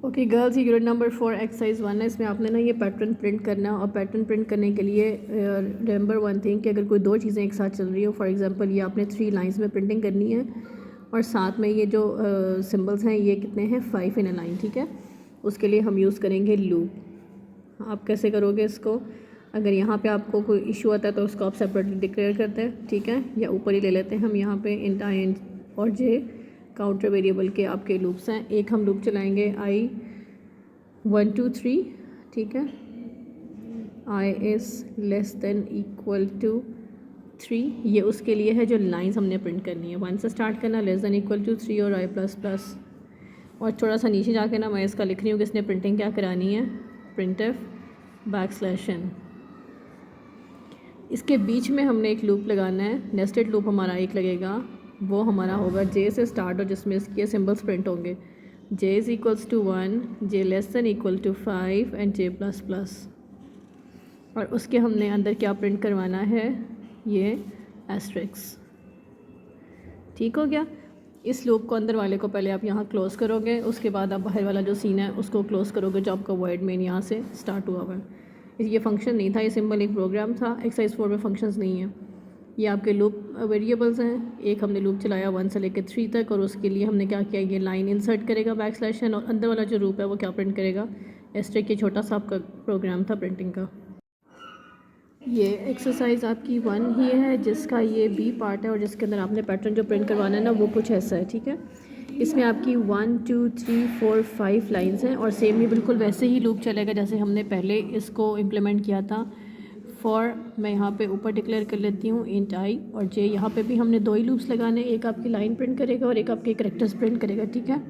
Okay girls, ये unit number 4 exercise 1 है। इसमें आपने ना ये पैटर्न प्रिंट करना है और पैटर्न प्रिंट करने के लिए रिमेंबर वन थिंग कि अगर कोई दो चीज़ें एक साथ चल रही हो, फॉर एग्जांपल ये आपने 3 लाइंस में प्रिंटिंग करनी है और साथ में ये जो सिंबल्स हैं ये कितने हैं 5 इन अ लाइन, ठीक है। उसके लिए हम यूज़ करेंगे लूप। आप कैसे करोगे इसको? अगर यहाँ पे आपको कोई इशू आता है तो उसको आप सेपरेटली डिक्लेयर करते हैं, ठीक है, या ऊपर ही ले लेते हैं हम। यहाँ पे इंट आई और जे काउंटर वेरिएबल के आपके लूप्स हैं। एक हम लूप चलाएंगे आई 1 2 3, ठीक है, i is less than equal to 3, ये उसके लिए है जो लाइंस हमने प्रिंट करनी है। 1 से स्टार्ट करना, लेस देन इक्वल टू 3 और आई प्लस प्लस। और थोड़ा सा नीचे जाके ना मैं इसका लिख रही हूँ कि इसने प्रिंटिंग क्या करानी है, प्रिंट एफ बैकस्लैश n। इसके बीच में हमने एक लूप लगाना है, नेस्टेड लूप हमारा एक लगेगा, वो हमारा होगा जे से स्टार्ट और जिसमें इसके सिंबल्स प्रिंट होंगे। J is equals to 1, j less than equal to 5 and j plus plus. और उसके हमने अंदर क्या प्रिंट करवाना है, ये एस्ट्रिक्स। ठीक हो गया। इस लूप को अंदर वाले को पहले आप यहाँ क्लोज़ करोगे, उसके बाद आप बाहर वाला जो सीन है उसको क्लोज़ करोगे जो आपका वॉइड मेन यहाँ से स्टार्ट हुआ हुआ है। ये फंक्शन नहीं था, ये सिंपल एक प्रोग्राम था। एक्सरसाइज 4 में फंक्शंस नहीं है। ये आपके लूप वेरिएबल्स हैं। एक हमने लूप चलाया 1 से लेकर 3 तक और उसके लिए हमने क्या किया, ये लाइन इंसर्ट करेगा बैकस्लैश n और अंदर वाला जो लूप है वो क्या प्रिंट करेगा, एस्ट्रिक। ये छोटा सा आपका प्रोग्राम था प्रिंटिंग का। ये एक्सरसाइज आपकी 1 ही है जिसका ये बी पार्ट है और जिसके अंदर आपने पैटर्न जो प्रिंट करवाना है ना वो कुछ ऐसा है, ठीक है। इसमें आपकी 1 2 3 4 5 लाइंस हैं और सेम ही बिल्कुल वैसे ही लूप चलेगा जैसे हमने पहले इसको इम्प्लीमेंट किया था। फॉर मैं यहाँ पे ऊपर डिक्लेयर कर लेती हूँ इंट आई और जे। यहाँ पे भी हमने दो ही लूप्स लगाने, एक आपकी लाइन प्रिंट करेगा और एक आपके करेक्टर्स प्रिंट करेगा, ठीक है।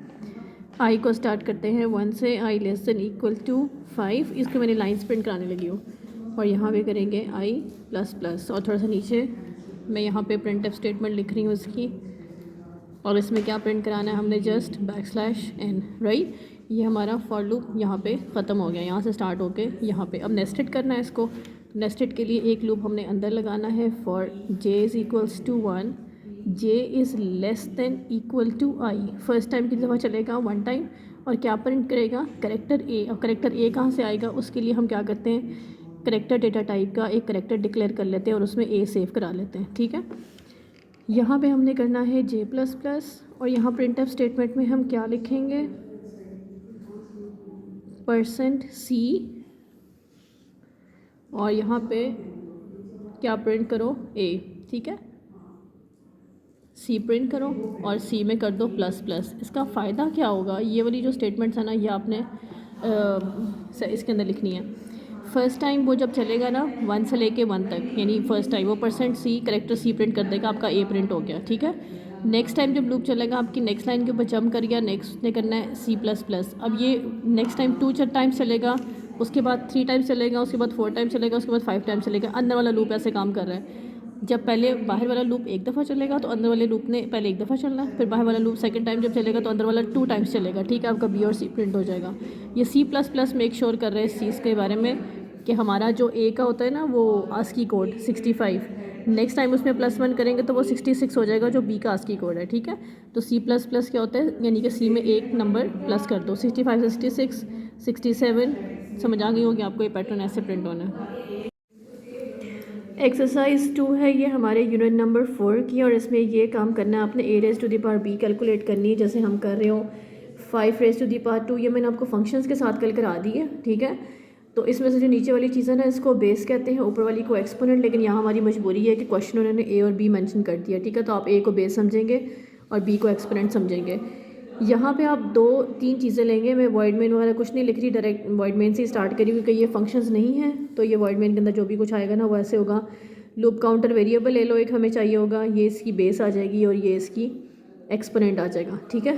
आई को स्टार्ट करते हैं 1 से, आई लेस देन इक्वल टू 5, इसको मैंने लाइन्स प्रिंट कराने लगी हूँ। और यहाँ पे करेंगे आई प्लस प्लस और थोड़ा सा नीचे मैं यहाँ पे प्रिंट एफ स्टेटमेंट लिख रही हूँ इसकी। और इसमें क्या प्रिंट कराना है हमने, जस्ट बैकस्लैश n, राइट। ये हमारा फॉर लूप यहाँ पे ख़त्म हो गया, यहाँ से स्टार्ट होके यहाँ पे। अब नेस्टेड करना है इसको। नेस्टेड के लिए एक लूप हमने अंदर लगाना है, for j is equals to 1, j is less than equal to i. First time कितनी दफ़ा चलेगा, 1 टाइम। और क्या प्रिंट करेगा, करेक्टर ए। और करेक्टर ए कहाँ से आएगा, उसके लिए हम क्या करते हैं, करेक्टर डेटा टाइप का एक करेक्टर डिक्लेयर कर लेते हैं और उसमें ए सेव करा लेते हैं, ठीक है। यहाँ पे हमने करना है जे प्लस प्लस और यहाँ प्रिंट एफ स्टेटमेंट में हम क्या लिखेंगे, %c और यहाँ पे क्या प्रिंट करो, ए, ठीक है। सी प्रिंट करो और सी में कर दो प्लस प्लस। इसका फ़ायदा क्या होगा, ये वाली जो स्टेटमेंट्स है ना ये आपने इसके अंदर लिखनी है। फर्स्ट टाइम वो जब चलेगा ना 1 से लेके 1 तक, यानी फर्स्ट टाइम वो %c करेक्टर सी प्रिंट कर देगा, आपका ए प्रिंट हो गया, ठीक है। नेक्स्ट टाइम जब लूप चलेगा आपकी नेक्स्ट लाइन के ऊपर जंप कर गया, नेक्स्ट ने करना है C प्लस प्लस। अब ये नेक्स्ट टाइम 2 टाइम्स चलेगा, उसके बाद 3 टाइम्स चलेगा, उसके बाद 4 टाइम्स चलेगा, उसके बाद 5 टाइम्स चलेगा। अंदर वाला लूप ऐसे काम कर रहा है। जब पहले बाहर वाला लूप एक दफ़ा चलेगा तो अंदर वाले लूप ने पहले एक दफ़ा चलना है, फिर बाहर वाला लूप सेकंड टाइम जब चलेगा तो अंदर वाला 2 टाइम्स चलेगा, ठीक है। आपका बी और सी प्रिंट हो जाएगा। ये C plus plus make sure कर रहे हैं इस चीज़ के बारे में कि हमारा जो ए का होता है ना वो आस्की कोड 65, नेक्स्ट टाइम उसमें +1 करेंगे तो वो 66 हो जाएगा जो बी का आस्की कोड है, ठीक है। तो C प्लस प्लस क्या होता है, यानी कि सी में एक नंबर प्लस कर दो, 65 66 67। समझ आ गई होगी आपको, ये पैटर्न ऐसे प्रिंट होना है। एक्सरसाइज 2 है ये हमारे यूनिट नंबर 4 की और इसमें ये काम करना है आपने a⁻b कैलकुलेट करनी है जैसे हम कर रहे हो 5⁻2। ये मैंने आपको फंक्शंस के साथ कल करा दी है, ठीक है। तो इसमें से जो नीचे वाली चीज़ें ना इसको बेस कहते हैं, ऊपर वाली को एक्सपोनेंट। लेकिन यहाँ हमारी मजबूरी है कि क्वेश्चन उन्होंने a और b मेंशन कर दिया, ठीक है। तो आप a को बेस समझेंगे और b को एक्सपोनेंट समझेंगे। यहाँ पे आप 2-3 चीज़ें लेंगे। मैं वॉइड मेन वगैरह कुछ नहीं लिख रही, डायरेक्ट वॉइड मेन से ही स्टार्ट करी क्योंकि ये फंक्शंस नहीं है। तो ये वॉइड मेन के अंदर जो भी कुछ आएगा ना वो ऐसे होगा। लूप काउंटर वेरिएबल ले लो, एक हमें चाहिए होगा, ये इसकी बेस आ जाएगी और ये इसकी एक्सपोनेंट आ जाएगा, ठीक है।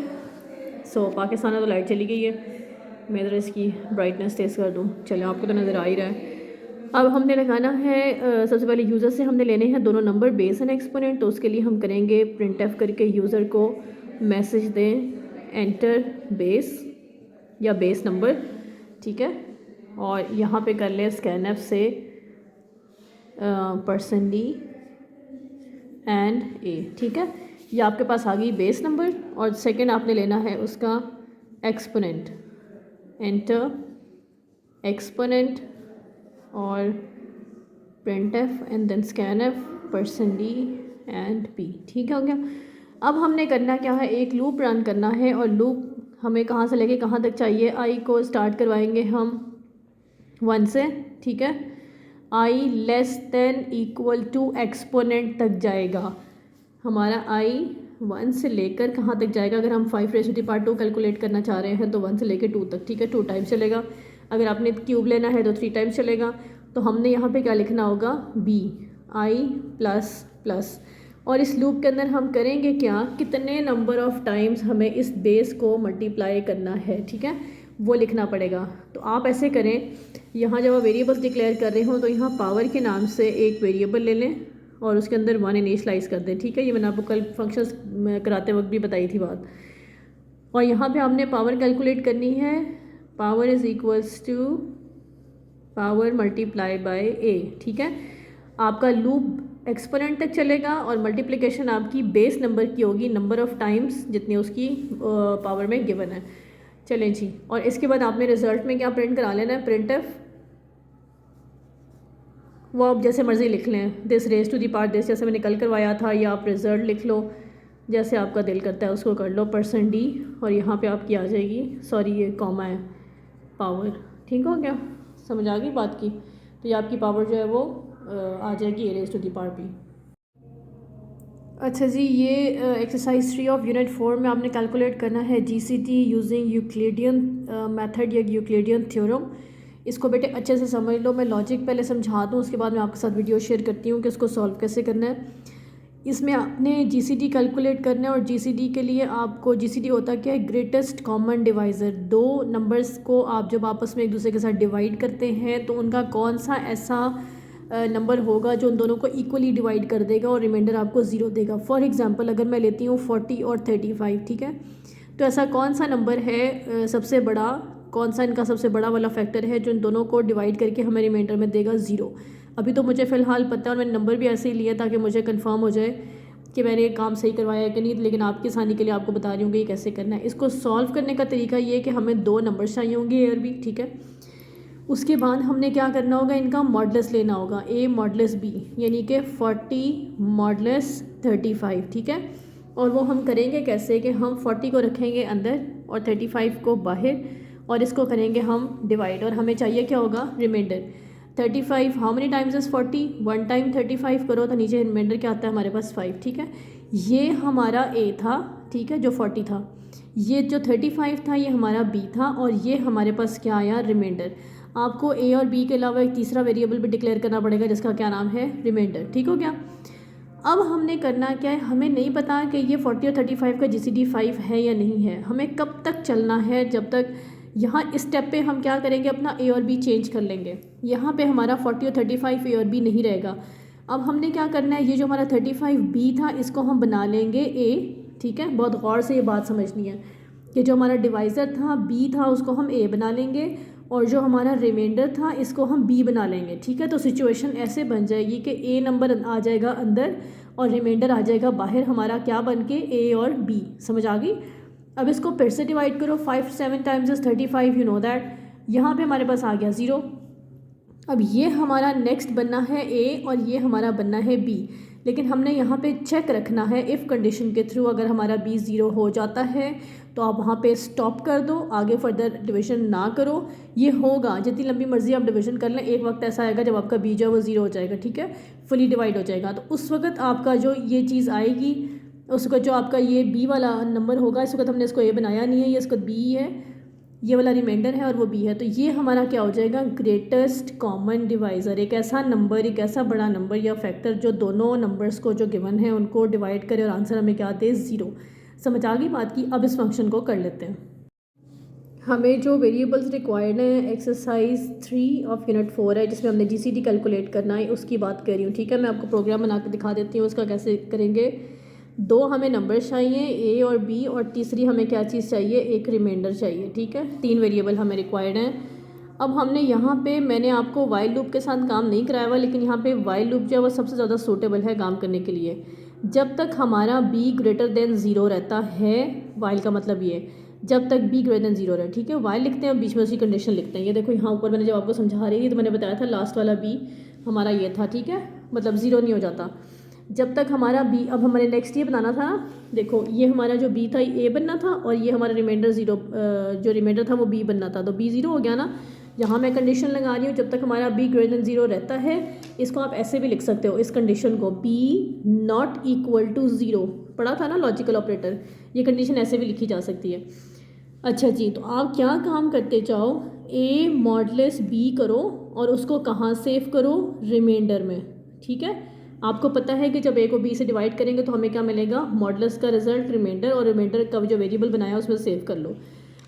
सो पाकिस्तान तो लाइट चली गई है, मैं ज़रा इसकी ब्राइटनेस तेज़ कर दूँ। चलो आपको तो नज़र आ ही रहा है। अब हमने लगाना है सबसे पहले यूज़र से हमने लेने हैं दोनों नंबर, बेस एंड एक्सपोनेंट। तो उसके लिए हम करेंगे प्रिंट एफ करके यूज़र को मैसेज दें एंटर बेस या बेस नंबर, ठीक है। और यहाँ पे कर ले स्कैन एफ से %d एंड a, ठीक है। ये आपके पास आ गई बेस नंबर और सेकंड आपने लेना है उसका एक्सपोनेंट। एंटर एक्सपोनेंट और printf and then scanf %d and p। ठीक हो गया। अब हमने करना क्या है, एक लूप रन करना है और लूप हमें कहाँ से लेके कहाँ तक चाहिए। i को स्टार्ट करवाएंगे हम 1 से, ठीक है। i less than equal to exponent तक जाएगा हमारा। i 1 से लेकर कहाँ तक जाएगा, अगर हम 5^2 कैलकुलेट करना चाह रहे हैं तो 1 से लेकर 2 तक, ठीक है। 2 टाइम्स चलेगा। अगर आपने क्यूब लेना है तो 3 टाइम्स चलेगा। तो हमने यहाँ पे क्या लिखना होगा, b i प्लस प्लस। और इस लूप के अंदर हम करेंगे क्या, कितने नंबर ऑफ़ टाइम्स हमें इस बेस को मल्टीप्लाई करना है, ठीक है, वो लिखना पड़ेगा। तो आप ऐसे करें, यहाँ जब आप वेरिएबल्स डिक्लेयर कर रहे हो तो यहाँ पावर के नाम से एक वेरिएबल ले लें और उसके अंदर 1 इनिशियलाइज़ कर दें, ठीक है। ये मैंने आपको कल फंक्शंस कराते वक्त भी बताई थी बात। और यहाँ पे हमने पावर कैलकुलेट करनी है, power is equals to power multiply by a, ठीक है। आपका लूप एक्सपोनेंट तक चलेगा और मल्टीप्लिकेशन आपकी बेस नंबर की होगी, नंबर ऑफ़ टाइम्स जितनी उसकी पावर में गिवन है। चलें जी, और इसके बाद आपने रिज़ल्ट में क्या प्रिंट करा लेना है, printf, वो आप जैसे मर्ज़ी लिख लें, this raise to the power this, जैसे मैंने कल करवाया था, या आप रिज़ल्ट लिख लो, जैसे आपका दिल करता है उसको कर लो, %d और यहाँ पे आपकी आ जाएगी, सॉरी ये कॉमा है, पावर। ठीक हो गया, समझ आ गई बात की। तो ये आपकी पावर जो है वो आ जाएगी a raise to the power p। अच्छा जी, ये एक्सरसाइज 3 ऑफ यूनिट 4 में आपने कैलकुलेट करना है GCD यूजिंग यूक्लिडियन मेथड या यूक्लिडियन थ्योरम। इसको बेटे अच्छे से समझ लो, मैं लॉजिक पहले समझा दूँ, उसके बाद मैं आपके साथ वीडियो शेयर करती हूँ कि इसको सॉल्व कैसे करना है। इसमें आपने GCD कैलकुलेट करना है और GCD के लिए आपको, GCD होता क्या है, ग्रेटेस्ट कॉमन डिवाइज़र। दो नंबर्स को आप जब आपस में एक दूसरे के साथ डिवाइड करते हैं तो उनका कौन सा ऐसा नंबर होगा जो उन दोनों को इक्वली डिवाइड कर देगा और रिमाइंडर आपको 0 देगा। फॉर एग्जांपल अगर मैं लेती हूँ 40 और 35, ठीक है, तो ऐसा कौन सा नंबर है सबसे बड़ा, कौन सा इनका सबसे बड़ा वाला फैक्टर है जो इन दोनों को डिवाइड करके हमें रिमाइंडर में देगा 0। अभी तो मुझे फ़िलहाल पता है और मैंने नंबर भी ऐसे ही लिया ताकि मुझे कंफर्म हो जाए कि मैंने काम सही करवाया है कि नहीं, लेकिन आपकी आसानी के लिए आपको बता रही हूँ कि ये कैसे करना है। इसको सॉल्व करने का तरीका ये है कि हमें 2 नंबर चाहिए होंगे a और b, ठीक है। उसके बाद हमने क्या करना होगा, इनका मॉडुलस लेना होगा, a मॉडुलस b, यानी कि 40 मॉडुलस 35, ठीक है। और वो हम करेंगे कैसे कि हम 40 को रखेंगे अंदर और 35 को बाहर और इसको करेंगे हम डिवाइड, और हमें चाहिए क्या होगा, remainder. 35 how many times is 40, 1 time 35 करो तो नीचे रिमाइंडर क्या आता है हमारे पास 5, ठीक है। ये हमारा a था, ठीक है, जो 40 था। ये जो 35 था ये हमारा b था और ये हमारे पास क्या आया, रिमाइंडर। आपको a और b के अलावा एक तीसरा वेरिएबल भी डिक्लेयर करना पड़ेगा जिसका क्या नाम है, रिमाइंडर। ठीक हो गया। अब हमने करना क्या है, हमें नहीं पता कि ये 40 और 35 का GCD 5 है या नहीं है। हमें कब तक चलना है, जब तक यहाँ इस स्टेप पे हम क्या करेंगे, अपना a और b चेंज कर लेंगे। यहाँ पे हमारा 40 और 35 a और b नहीं रहेगा। अब हमने क्या करना है, ये जो हमारा 35b था इसको हम बना लेंगे a, ठीक है। बहुत गौर से ये बात समझनी है कि जो हमारा डिवाइज़र था b था उसको हम a बना लेंगे और जो हमारा रिमाइंडर था इसको हम b बना लेंगे, ठीक है। तो सिचुएशन ऐसे बन जाएगी कि a नंबर आ जाएगा अंदर और रिमाइंडर आ जाएगा बाहर, हमारा क्या बन के a और b। समझ आ गई। अब इसको फिर से डिवाइड करो, 5 7 times is 35, you know that. यहाँ पे हमारे पास आ गया 0। अब ये हमारा नेक्स्ट बनना है a और ये हमारा बनना है b, लेकिन हमने यहाँ पे चेक रखना है इफ़ कंडीशन के थ्रू। अगर हमारा b 0 हो जाता है तो आप वहाँ पे स्टॉप कर दो, आगे फर्दर डिवीजन ना करो। ये होगा जितनी लंबी मर्जी आप डिवीजन कर लें, एक वक्त ऐसा आएगा जब आपका b जो है वो 0 हो जाएगा, ठीक है, फुली डिवाइड हो जाएगा। तो उस वक्त आपका जो ये चीज़ आएगी, उसका जो आपका ये b वाला नंबर होगा, इस वक्त हमने इसको a बनाया नहीं है, ये इसको b है, ये वाला रिमाइंडर है और वो b है। तो ये हमारा क्या हो जाएगा, ग्रेटेस्ट कॉमन डिवाइज़र। एक ऐसा नंबर, एक ऐसा बड़ा नंबर या फैक्टर जो दोनों नंबर्स को जो गिवन है उनको डिवाइड करे और आंसर हमें क्या दे, 0। समझ आ गई बात की। अब इस फंक्शन को कर लेते हैं। हमें जो वेरिएबल्स रिक्वायर्ड हैं एक्सरसाइज 3 ऑफ यूनिट 4 है, जिसमें हमने GCD कैलकुलेट करना है, उसकी बात कर रही हूँ, ठीक है। मैं आपको प्रोग्राम बना के दिखा देती हूँ उसका कैसे करेंगे। 2 हमें नंबर चाहिए a और b, और तीसरी हमें क्या चीज़ चाहिए, एक रिमाइंडर चाहिए, ठीक है। 3 वेरिएबल हमें रिक्वायर्ड हैं। अब हमने यहाँ पे, मैंने आपको वाइल लूप के साथ काम नहीं कराया हुआ, लेकिन यहाँ पे वाइल लूप जो है वो सबसे ज़्यादा सूटेबल है काम करने के लिए। जब तक हमारा b ग्रेटर देन 0 रहता है, वाइल का मतलब ये, जब तक बी ग्रेटर देन 0 रहे, ठीक है। वाइल लिखते हैं और बीच में उसकी कंडीशन लिखते हैं। ये देखो यहाँ ऊपर मैंने जब आपको समझा रही थी तो मैंने बताया था लास्ट वाला बी हमारा ये था, ठीक है, मतलब 0 नहीं हो जाता जब तक हमारा बी। अब हमारे नेक्स्ट ये बनाना था, देखो ये हमारा जो बी था ए बनना था और ये हमारा रिमाइंडर 0, जो रिमाइंडर था वो बी बनना था, तो बी 0 हो गया ना। यहाँ मैं कंडीशन लगा रही हूँ जब तक हमारा बी ग्रेटर देन 0 रहता है। इसको आप ऐसे भी लिख सकते हो, इस कंडीशन को बी नॉट इक्वल टू 0, पढ़ा था ना लॉजिकल ऑपरेटर, ये कंडीशन ऐसे भी लिखी जा सकती है। अच्छा जी, तो आप क्या काम करते जाओ, ए मॉडलेस बी करो और उसको कहाँ सेव करो, रिमाइंडर में, ठीक है। आपको पता है कि जब ए को बी से डिवाइड करेंगे तो हमें क्या मिलेगा, मॉडलेस का रिजल्ट रिमाइंडर, और रिमाइंडर का जो वेरिएबल बनाया उसमें सेव कर लो।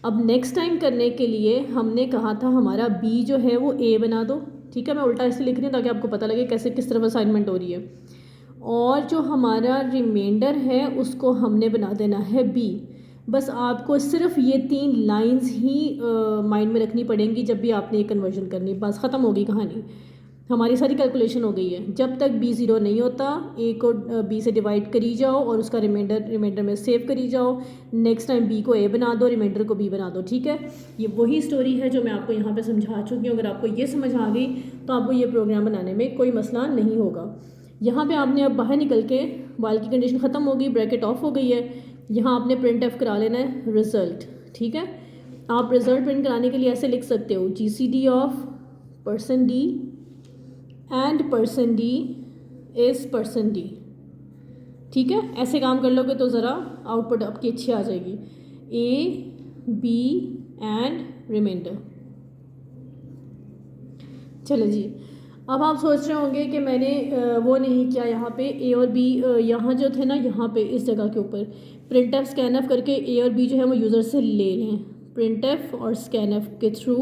अब नेक्स्ट टाइम करने के लिए हमने कहा था हमारा बी जो है वो ए बना दो, ठीक है। मैं उल्टा इसलिए लिख रही हूँ ताकि आपको पता लगे कैसे किस तरफ असाइनमेंट हो रही है। और जो हमारा रिमाइंडर है उसको हमने बना देना है बी। बस आपको सिर्फ ये 3 लाइंस ही माइंड में रखनी पड़ेंगी जब भी आपने ये कन्वर्जन करनी, बस ख़त्म होगी कहानी, हमारी सारी कैलकुलेशन हो गई है। जब तक बी 0 नहीं होता ए को बी से डिवाइड करी जाओ और उसका रिमाइंडर में सेव करी जाओ। नेक्स्ट टाइम बी को ए बना दो, रिमाइंडर को बी बना दो, ठीक है। ये वही स्टोरी है जो मैं आपको यहाँ पे समझा चुकी हूँ। अगर आपको ये समझ आ गई तो आपको ये प्रोग्राम बनाने में कोई मसला नहीं होगा। यहाँ पे आपने अब बाहर निकल के, वाइल की कंडीशन ख़त्म हो गई, ब्रैकेट ऑफ हो गई है, यहाँ आपने प्रिंट एफ करा लेना है रिज़ल्ट, ठीक है। आप रिज़ल्ट प्रिंट कराने के लिए ऐसे लिख सकते हो, GCD of percent D and person d is percent d, ठीक है। ऐसे काम कर लोगे तो ज़रा आउटपुट आपकी अच्छी आ जाएगी, ए बी एंड रिमाइंडर। चलो जी, अब आप सोच रहे होंगे कि मैंने वो नहीं किया यहाँ पे ए और बी, यहाँ जो थे ना, यहाँ पे इस जगह के ऊपर प्रिंट एफ स्कैन एफ करके ए और बी जो है वो यूज़र से ले लें, प्रिंट एफ और स्कैन एफ के through.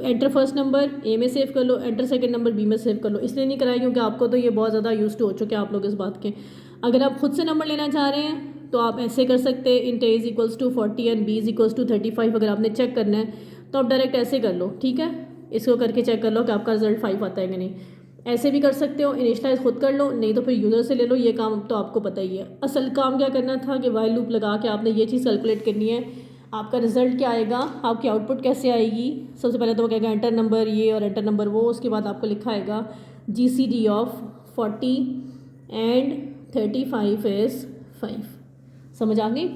Enter first number A में सेव कर लो, एंटर सेकंड नंबर बी में सेव कर लो। इसलिए नहीं कराया क्योंकि आपको तो ये बहुत ज़्यादा यूज टू हो चुके हैं आप लोग इस बात के। अगर आप खुद से नंबर लेना चाह रहे हैं तो आप ऐसे कर सकते हैं, int a is equals to 40 and b is equals to 35। अगर आपने चेक करना है तो आप डायरेक्ट ऐसे कर लो, ठीक है। इसको करके चेक कर लो कि आपका रिजल्ट 5 आता है कि नहीं। ऐसे भी कर सकते हो, इनिशियलाइज खुद कर लो, नहीं तो फिर यूज़र से ले लो। ये काम तो आपको पता ही है। असल काम क्या करना था कि वाइल लूप लगा के आपने ये चीज़ कैलकुलेट करनी है, आपका रिजल्ट क्या आएगा, आपकी आउटपुट कैसे आएगी। सबसे पहले तो वो कहेगा एंटर नंबर ये और एंटर नंबर वो, उसके बाद आपको लिखा आएगा GCD ऑफ 40 एंड 35 इज़ 5। समझ आ गई।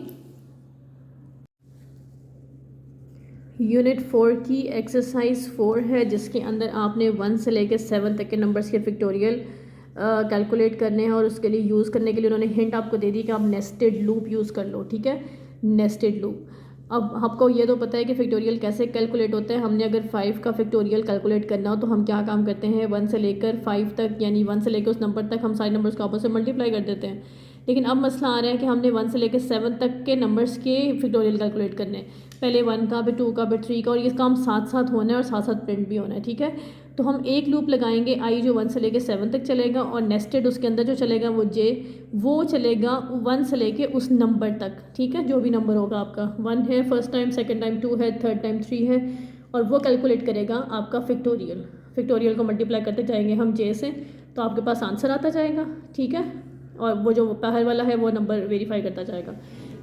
यूनिट 4 की एक्सरसाइज 4 है जिसके अंदर आपने 1 से लेकर 7 तक के नंबर्स के फैक्टोरियल कैलकुलेट करने हैं। और उसके लिए यूज़ करने के लिए उन्होंने हिंट आपको दे दी कि आप नेस्टेड लूप यूज़ कर लो, ठीक है, नेस्टेड लूप। अब आपको ये तो पता है कि फैक्टोरियल कैसे कैलकुलेट होते हैं। हमने अगर 5 का फैक्टोरियल कैलकुलेट करना हो तो हम क्या काम करते हैं, 1 से लेकर 5 तक, यानी 1 से लेकर उस नंबर तक हम सारे नंबर्स को आपस में मल्टीप्लाई कर देते हैं। लेकिन अब मसला आ रहा है कि हमने 1 से लेकर 7 तक के नंबर्स के फैक्टोरियल कैलकुलेट करने हैं, पहले 1 का, फिर 2 का, फिर 3 का, और ये काम साथ साथ होना है और साथ साथ प्रिंट भी होना है, ठीक है। तो हम एक लूप लगाएंगे आई जो 1 से लेकर 7 तक चलेगा, और नेस्टेड उसके अंदर जो चलेगा वो जे, वो चलेगा 1 से लेके उस नंबर तक, ठीक है, जो भी नंबर होगा आपका। 1 है फर्स्ट टाइम, सेकंड टाइम 2 है, थर्ड टाइम 3 है, और वो कैलकुलेट करेगा आपका फैक्टोरियल। फैक्टोरियल को मल्टीप्लाई करते जाएंगे हम जे से, तो आपके पास आंसर आता जाएगा, ठीक है। और वो जो बाहर वाला है वो नंबर वेरीफाई करता जाएगा।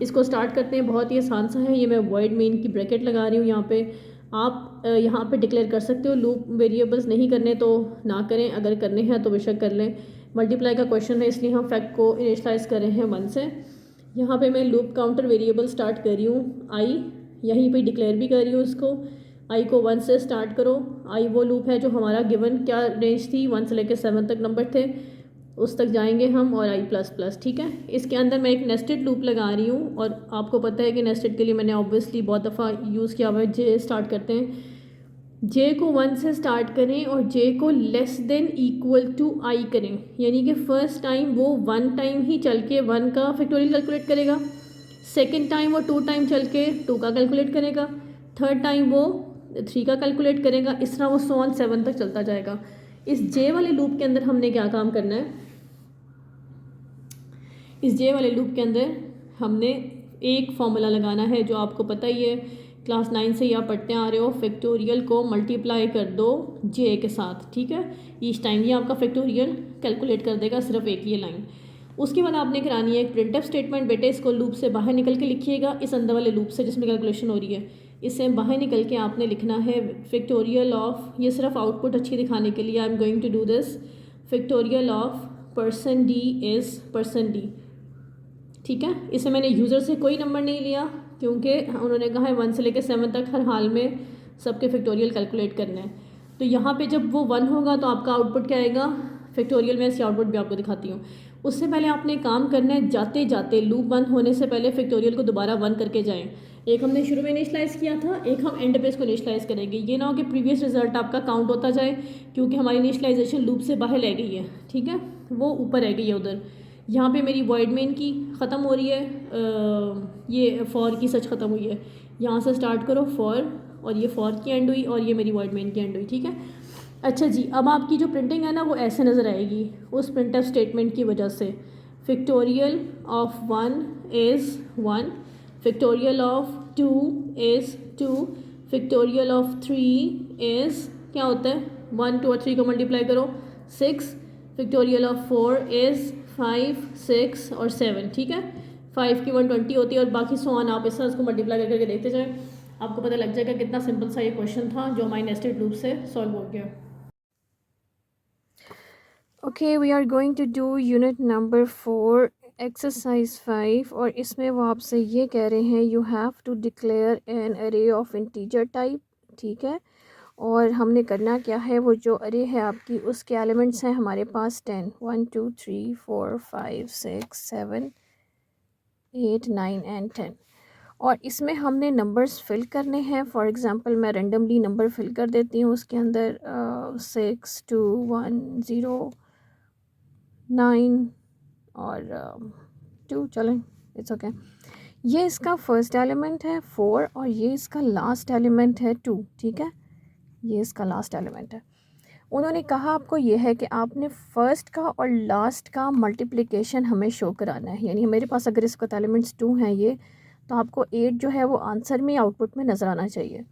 इसको स्टार्ट करते हैं, बहुत ही आसान सा है। ये मैं वॉइड मेन की ब्रैकेट लगा रही हूँ यहाँ पे। आप यहाँ पे डिक्लेयर कर सकते हो, लूप वेरिएबल्स नहीं करने तो ना करें, अगर करने हैं तो बेशक कर लें। मल्टीप्लाई का क्वेश्चन है इसलिए हम फैक्ट को इनिशियलाइज कर रहे हैं 1 से। यहाँ पे मैं लूप काउंटर वेरिएबल स्टार्ट कर रही हूँ आई, यहीं पे डिक्लेयर भी कर रही हूँ इसको। आई को 1 से स्टार्ट करो। आई वो लूप है जो हमारा गिवन क्या रेंज थी, 1 से लेकर 7 तक नंबर थे, उस तक जाएंगे हम, और आई प्लस प्लस, ठीक है। इसके अंदर मैं एक नेस्टेड लूप लगा रही हूँ, और आपको पता है कि नेस्टेड के लिए मैंने ऑब्वियसली बहुत दफ़ा यूज़ किया हुआ है। जे स्टार्ट करते हैं, जे को 1 से स्टार्ट करें और जे को लेस देन इक्वल टू आई करें, यानी कि फ़र्स्ट टाइम वो 1 टाइम ही चल के 1 का फैक्टोरियल कैलकुलेट करेगा, सेकेंड टाइम वो 2 टाइम चल के 2 का कैलकुलेट करेगा, थर्ड टाइम वो 3 का कैलकुलेट करेगा, इस तरह वो 7 तक चलता जाएगा। इस जे वाले लूप के अंदर हमने क्या काम करना है, इस जे वाले लूप के अंदर हमने एक फॉर्मूला लगाना है जो आपको पता ही है, क्लास 9 से ही आप पढ़ते आ रहे हो। फैक्टोरियल को मल्टीप्लाई कर दो जे के साथ, ठीक है। ईच टाइम ये आपका फैक्टोरियल कैलकुलेट कर देगा सिर्फ एक ये लाइन। उसके बाद आपने करानी है एक प्रिंटफ स्टेटमेंट। बेटे इसको लूप से बाहर निकल के लिखिएगा, इस अंदर वाले लूप से जिसमें कैलकुलेशन हो रही है, इससे बाहर निकल के आपने लिखना है फैक्टोरियल ऑफ, ये सिर्फ आउटपुट अच्छी दिखाने के लिए I am going to do this, factorial of percent d is percent d. ठीक है, इसे मैंने यूज़र से कोई नंबर नहीं लिया क्योंकि उन्होंने कहा है 1 से लेकर 7 तक हर हाल में सबके फैक्टोरियल कैलकुलेट करना है। तो यहाँ पे जब वो 1 होगा तो आपका आउटपुट क्या आएगा फैक्टोरियल में, इसकी आउटपुट भी आपको दिखाती हूँ। उससे पहले आपने काम करना है, जाते जाते लूप बंद होने से पहले फैक्टोरियल को दोबारा 1 करके जाएँ। एक हमने शुरू में इनिशलाइज़ किया था, एक हम एंड पे इसको इनिशलाइज़ करेंगे। ये ना हो कि प्रीवियस रिजल्ट आपका काउंट होता जाए क्योंकि हमारी इनिशलाइजेशन लूप से बाहर रह गई है। ठीक है, वो ऊपर रह गई है उधर। यहाँ पे मेरी वॉइड मेन की ख़त्म हो रही है, ये फॉर की सच ख़त्म हुई है। यहाँ से स्टार्ट करो फॉर, और ये फॉर की एंड हुई और ये मेरी वॉइड मेन की एंड हुई। ठीक है, अच्छा जी, अब आपकी जो प्रिंटिंग है ना वो ऐसे नज़र आएगी उस प्रिंटफ स्टेटमेंट की वजह से। Factorial of 1 is 1, factorial of 2 is 2, factorial of 3 is क्या होता है 1, 2 और 3 को मल्टीप्लाई करो 6, फैक्टोरियल ऑफ 4 इज़ 5, 6 और 7। ठीक है, 5 की 120 होती है और बाकी सो ऑन। आप इस तरह इसको मल्टीप्लाई करके देखते जाएं, आपको पता लग जाएगा कितना सिंपल सा ये क्वेश्चन था जो हमारे नेस्टेड लूप से सॉल्व हो गया। Okay, we are going to do unit number 4 exercise 5, और इसमें वो आपसे ये कह रहे हैं you have to declare an array of integer type. ठीक है, और हमने करना क्या है, वो जो अरे है आपकी उसके एलिमेंट्स हैं हमारे पास 10, 1 2 3 4 5 6 7 8 9 एंड 10, और इसमें हमने नंबर्स फिल करने हैं। फॉर एग्ज़ाम्पल मैं रेंडमली नंबर फिल कर देती हूँ उसके अंदर 6 2 1 0 9 और 2, चलें इट्स ओके। ये इसका फर्स्ट एलिमेंट है 4 और ये इसका लास्ट एलिमेंट है 2। ठीक है, ये इसका लास्ट एलिमेंट है। उन्होंने कहा आपको ये है कि आपने फ़र्स्ट का और लास्ट का मल्टीप्लिकेशन हमें शो कराना है, यानी मेरे पास अगर इसका एलिमेंट्स 2 हैं ये, तो आपको 8 जो है वो आंसर में आउटपुट में नज़र आना चाहिए।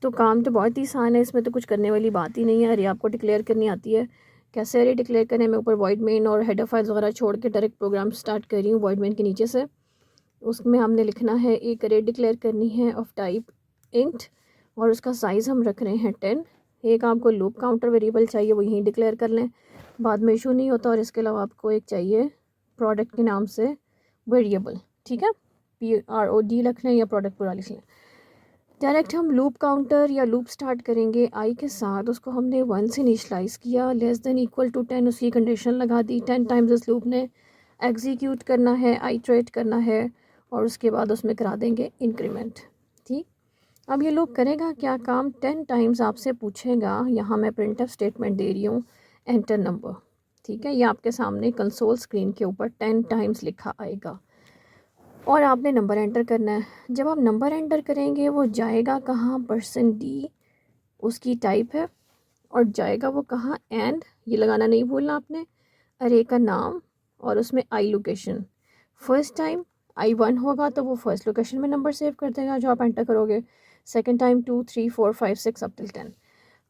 तो काम तो बहुत ही आसान है, इसमें तो कुछ करने वाली बात ही नहीं है। अरे आपको डिक्लेयर करनी आती है, कैसे अरे डिक्लेयर करें। मैं ऊपर वॉइड मेन और हेडर फाइल्स वगैरह छोड़ के डायरेक्ट प्रोग्राम स्टार्ट कर रही हूँ वॉइड मेन के नीचे से। उसमें हमने लिखना है एक अरे डिक्लेयर करनी है ऑफ टाइप इंट, और उसका साइज़ हम रख रहे हैं 10। एक आपको लूप काउंटर वेरिएबल चाहिए, वो यहीं डिक्लेयर कर लें, बाद में इशू नहीं होता। और इसके अलावा आपको एक चाहिए प्रोडक्ट के नाम से वेरिएबल। ठीक है, PROD रख लें या प्रोडक्ट पूरा लिख लें। डायरेक्ट हम लूप काउंटर या लूप स्टार्ट करेंगे आई के साथ, उसको हमने 1 से इनिशलाइज किया, लेस देन इक्वल टू 10 उसकी कंडीशन लगा दी। 10 टाइम्स इस लूप ने एग्जीक्यूट करना है, आइट्रेट करना है, और उसके बाद उसमें करा देंगे इंक्रीमेंट। ठीक, अब ये लूप करेगा क्या काम, 10 टाइम्स आपसे पूछेगा। यहाँ मैं प्रिंटफ स्टेटमेंट दे रही हूँ एंटर नंबर। ठीक है, ये आपके सामने कंसोल स्क्रीन के ऊपर 10 टाइम्स लिखा आएगा और आपने नंबर एंटर करना है। जब आप नंबर एंटर करेंगे वो जाएगा कहाँ, पर्सन डी उसकी टाइप है, और जाएगा वो कहाँ, एंड ये लगाना नहीं भूलना आपने, अरे का नाम और उसमें आई लोकेशन। फर्स्ट टाइम I1 होगा तो वो फर्स्ट लोकेशन में नंबर सेव कर देगा जो आप एंटर करोगे। Second time 2 3 4 5 6 up till 10।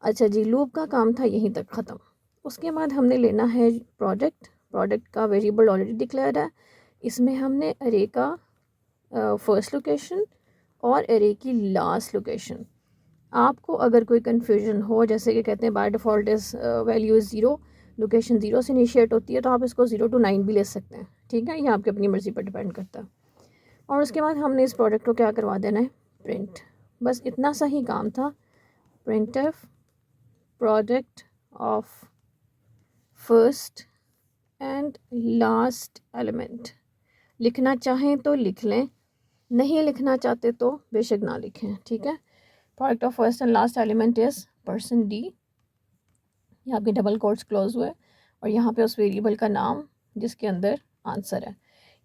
अच्छा जी, लूप का काम था यहीं तक ख़त्म। उसके बाद हमने लेना है प्रोडक्ट। प्रोडक्ट का वेरिएबल ऑलरेडी डिक्लेयर है, इसमें हमने अरे का फर्स्ट लोकेशन और एरे की लास्ट लोकेशन। आपको अगर कोई कन्फ्यूजन हो, जैसे कि कहते हैं by default is value is 0, location 0 से इनिशिएट होती है, तो आप इसको 0 to 9 भी ले सकते हैं। ठीक है, ये आपकी अपनी मर्ज़ी पर डिपेंड करता है। और उसके बाद हमने इस प्रोडक्ट को क्या करवा देना है, प्रिंट। बस इतना सा ही काम था। Printf product of first and last element. लिखना चाहें तो लिख लें, नहीं लिखना चाहते तो बेशक ना लिखें। ठीक है, product of first and last element is percent D. ये आपके डबल कोट्स क्लोज हुए और यहाँ पे उस वेरिएबल का नाम जिसके अंदर आंसर है।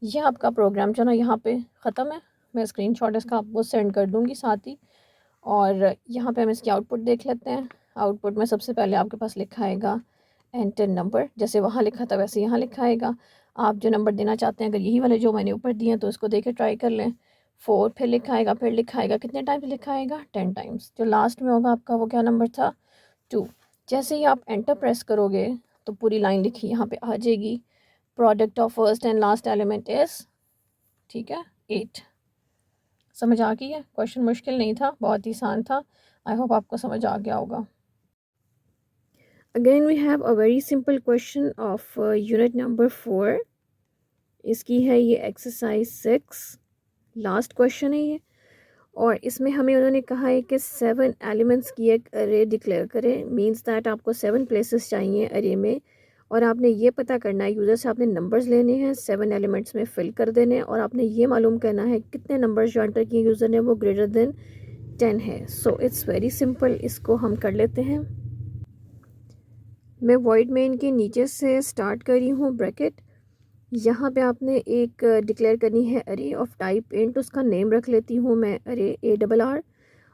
ये आपका प्रोग्राम जो ना यहाँ पे ख़त्म है। मैं स्क्रीनशॉट इसका आपको सेंड कर दूँगी साथ ही। और यहाँ पे हम इसकी आउटपुट देख लेते हैं। आउटपुट में सबसे पहले आपके पास लिखा आएगा एंटर नंबर, जैसे वहाँ लिखा था वैसे यहाँ लिखा आएगा। आप जो नंबर देना चाहते हैं, अगर यही वाले जो मैंने ऊपर दिए हैं तो इसको दे के ट्राई कर लें। 4 फिर लिखा आएगा, फिर लिखा आएगा, कितने टाइम्स लिखा आएगा, 10 टाइम्स। जो लास्ट में होगा आपका वो क्या नंबर था, 2। जैसे ही आप एंटर प्रेस करोगे तो पूरी लाइन लिखी यहाँ पे आ जाएगी। Product of first and last element is, ठीक है, 8। समझ आ गई है? क्वेश्चन मुश्किल नहीं था, बहुत ही आसान था। आई होप आपको समझ आ गया होगा। Again we have a very simple question of unit number 4। इसकी है ये एक्सरसाइज 6, लास्ट क्वेश्चन है ये। और इसमें हमें उन्होंने कहा है कि 7 एलिमेंट्स की एक अरे डिक्लेयर करें। मींस दैट आपको 7 प्लेसेस चाहिए अरे में, और आपने ये पता करना है, यूज़र से आपने नंबर्स लेने हैं, 7 एलिमेंट्स में फिल कर देने हैं, और आपने ये मालूम करना है कितने नंबर्स जो एंटर किए यूज़र ने वो ग्रेटर देन 10 है। सो इट्स वेरी सिंपल, इसको हम कर लेते हैं। मैं वॉइड मेन के नीचे से स्टार्ट कर रही हूँ ब्रैकेट। यहाँ पे आपने एक डिक्लेयर करनी है अरे ऑफ टाइप इंट, उसका नेम रख लेती हूँ मैं अरे ARR,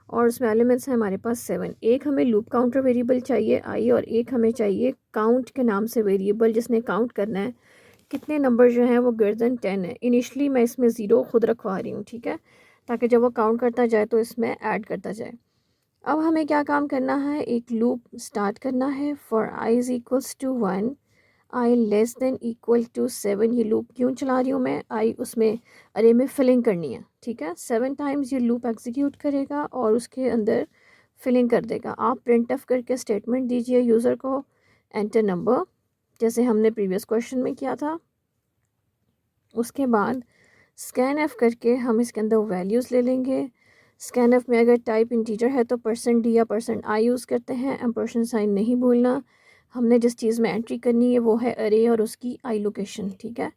और उसमें एलिमेंट्स हैं हमारे पास 7। एक हमें लूप काउंटर वेरिएबल चाहिए आई, और एक हमें चाहिए काउंट के नाम से वेरिएबल जिसने काउंट करना है कितने नंबर जो हैं वो ग्रेटर देन 10 है। इनिशली मैं इसमें 0 खुद रखवा रही हूँ, ठीक है, ताकि जब वो काउंट करता जाए तो इसमें ऐड करता जाए। अब हमें क्या काम करना है, एक लूप स्टार्ट करना है for i is equals to 1, i less than equal to 7। ये लूप क्यों चला रही हूँ मैं, आई उसमें अरे में फिलिंग करनी है, ठीक है। 7 टाइम्स ये लूप एग्जीक्यूट करेगा और उसके अंदर फिलिंग कर देगा। आप प्रिंट एफ करके स्टेटमेंट दीजिए यूज़र को एंटर नंबर, जैसे हमने प्रीवियस क्वेश्चन में किया था। उसके बाद स्कैन एफ करके हम इसके अंदर वैल्यूज़ ले लेंगे। स्कैन एफ में अगर टाइप इंटीजर है तो %d या %i यूज़ करते हैं, एम्परसेंड साइन नहीं भूलना। हमने जिस चीज़ में एंट्री करनी है वो है अरे और उसकी आई लोकेशन, ठीक है।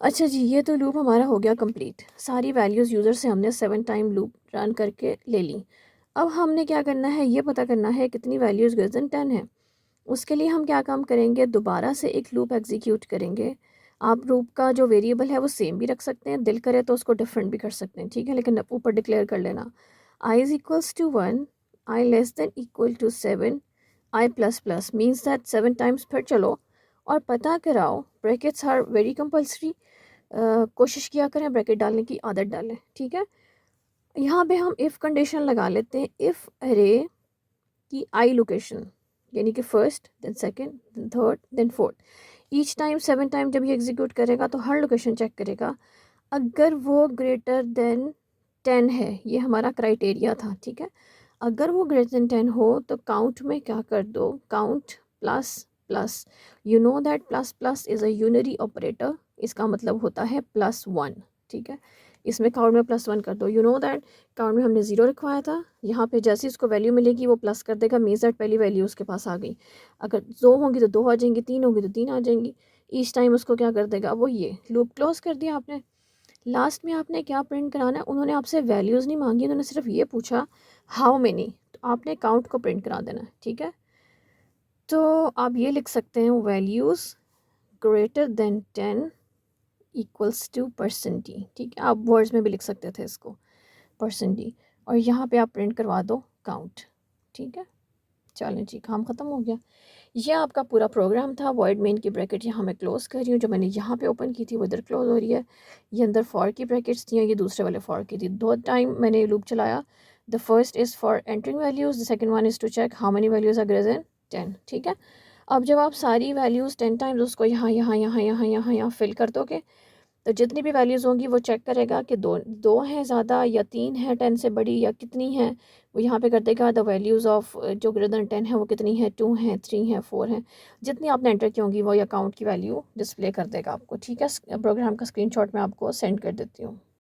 अच्छा जी, ये तो लूप हमारा हो गया कंप्लीट। सारी वैल्यूज़ यूज़र से हमने 7 टाइम लूप रन करके ले ली। अब हमने क्या करना है, ये पता करना है कितनी वैल्यूज़ ग्रेटर देन 10 है। उसके लिए हम क्या काम करेंगे, दोबारा से एक लूप एग्जीक्यूट करेंगे। आप लूप का जो वेरिएबल है वो सेम भी रख सकते हैं, दिल करे तो उसको डिफरेंट भी कर सकते हैं, ठीक है, लेकिन ऊपर डिक्लेयर कर लेना i is equals to 1, i less than equal to 7, i plus plus means that 7 times. फिर चलो और पता कराओ, ब्रैकेट्स आर वेरी कंपल्सरी, कोशिश किया करें ब्रैकेट डालने की आदत डालें, ठीक है। यहाँ पे हम इफ़ कंडीशन लगा लेते हैं, इफ़ अरे की आई लोकेशन यानी कि first then second then third then fourth, each time 7 time जब ये एग्जीक्यूट करेगा तो हर लोकेशन चेक करेगा। अगर वो ग्रेटर देन 10 है, ये हमारा क्राइटेरिया था, ठीक है। अगर वो ग्रेटर देन 10 हो तो काउंट में क्या कर दो, count plus plus. You know that plus plus is a unary operator, इसका मतलब होता है +1, ठीक है। इसमें काउंट में +1 कर दो। यू नो दैट काउंट में हमने 0 रखवाया था, यहाँ पे जैसे इसको वैल्यू मिलेगी वो प्लस कर देगा, मीन्स दैट पहली वैल्यू उसके पास आ गई। अगर 2 होंगी तो 2 आ जाएंगी, 3 होंगी तो 3 आ जाएंगी। ईच टाइम उसको क्या कर देगा, वो ये लूप क्लोज कर दिया आपने। लास्ट में आपने क्या प्रिंट कराना है, उन्होंने आपसे वैल्यूज़ नहीं मांगी, उन्होंने सिर्फ ये पूछा हाउ मेनी, तो आपने काउंट को प्रिंट करा देना है, ठीक है। तो आप ये लिख सकते हैं values greater than 10 equals to %d, ठीक है। आप वर्ड्स में भी लिख सकते थे इसको %d, और यहाँ पे आप प्रिंट करवा दो काउंट, ठीक है। चलें जी, काम ख़त्म हो गया। ये आपका पूरा प्रोग्राम था। वॉइड मेन की ब्रैकेट यहाँ मैं क्लोज़ कर रही हूँ, जो मैंने यहाँ पे ओपन की थी वो इधर क्लोज़ हो रही है। ये अंदर फॉर की ब्रैकेट्स थी, ये दूसरे वाले फॉर की थी। 2 टाइम मैंने लूप चलाया। The first is for entering values, the second one is to check how many values are greater than 10, ठीक है। अब जब आप सारी वैल्यूज़ 10 टाइम्स उसको यहाँ यहाँ यहाँ यहाँ यहाँ यहाँ फिल कर दोगे तो जितनी भी वैल्यूज़ होंगी वो चेक करेगा कि दो हैं ज़्यादा या 3 है 10 से बड़ी या कितनी है। वो यहाँ पे कर देगा द वैल्यूज़ ऑफ जो ग्रेटर देन 10 है वो कितनी है, 2 है, 3 है, 4 है। जितनी आपने एंटर की होंगी वो अकाउंट की वैल्यू डिस्प्ले कर देगा आपको, ठीक है। प्रोग्राम का स्क्रीनशॉट मैं आपको सेंड कर देती हूँ।